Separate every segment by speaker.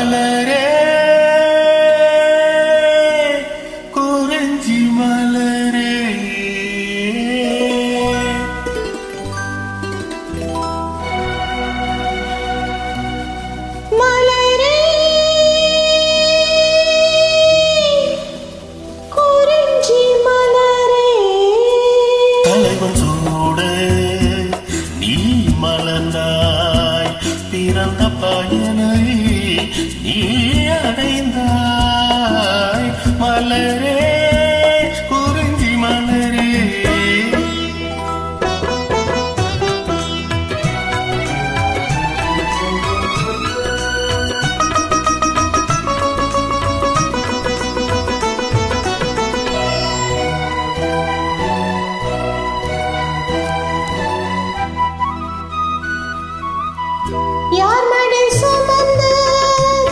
Speaker 1: மலரே குறிஞ்சி மலரே
Speaker 2: மலரே குறிஞ்சி மலரே
Speaker 1: தலைவன் சூட நீ மலர்ந்தாய் பிறந்த பயனை நீ அடைந்தாய் மலரே குறிஞ்சி மலரே
Speaker 2: யார் மடி சுமந்து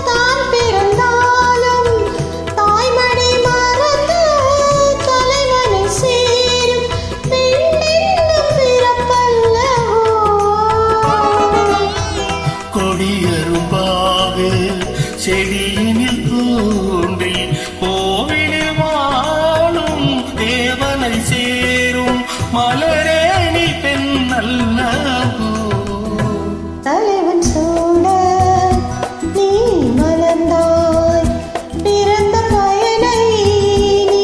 Speaker 2: தான் பிறந்தாலும் தாய்மடி மறந்து தலைவனை சேரும் பெண்ணென்னும் பிறப்பல்லவோ
Speaker 1: கொடியரும்பாக செடியினில் தோன்றி கோவிலில் வாழும் தேவனை சேரும் மலரே நீ பெண் அல்லவோ
Speaker 2: தலைவன் சூட நீ மலர்ந்தாய் பிறந்த பயனை நீ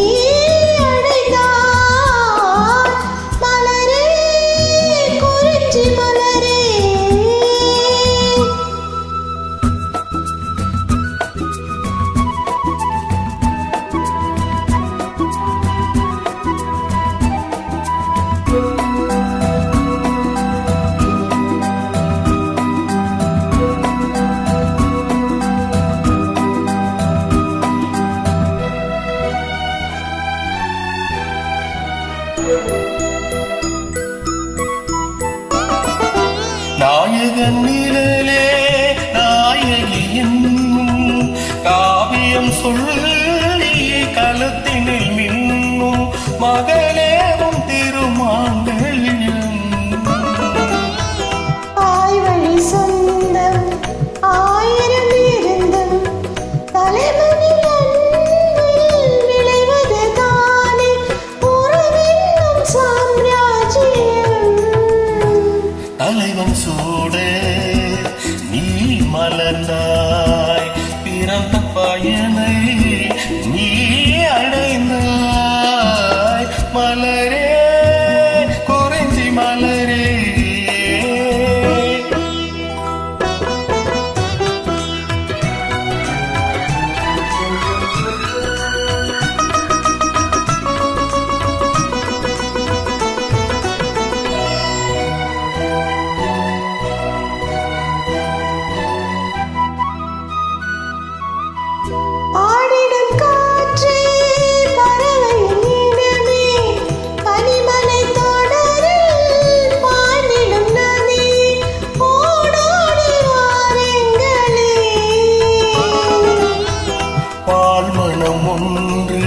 Speaker 2: அடைந்தாய் மலரே குறிஞ்சி மலரே
Speaker 1: நாயகன் நிழலே நாயகியின் காவியம் சொல்லி களத்தினில் மின்னும் மகளேவும் திருமாங்கல்யம்
Speaker 2: ஆய்வழி சொந்தம் ஆயிரம் இருந்தும் தலைவனில் அன்பில் விளைவது தானே உறவென்னும் சாம்ராஜ்யம்
Speaker 1: தலைவன் சூட நீ மலர்ந்தாய் பிறந்த பயனை நீ அடைந்தாய் மலரே குறிஞ்சி மலரே
Speaker 2: ஆடிடும் காற்றே பறவையின் இடமே பனிமலை தொடரில் பாய்ந்திடும் நதி ஓடோடி வாருங்களே
Speaker 1: பால் மனம் ஒன்று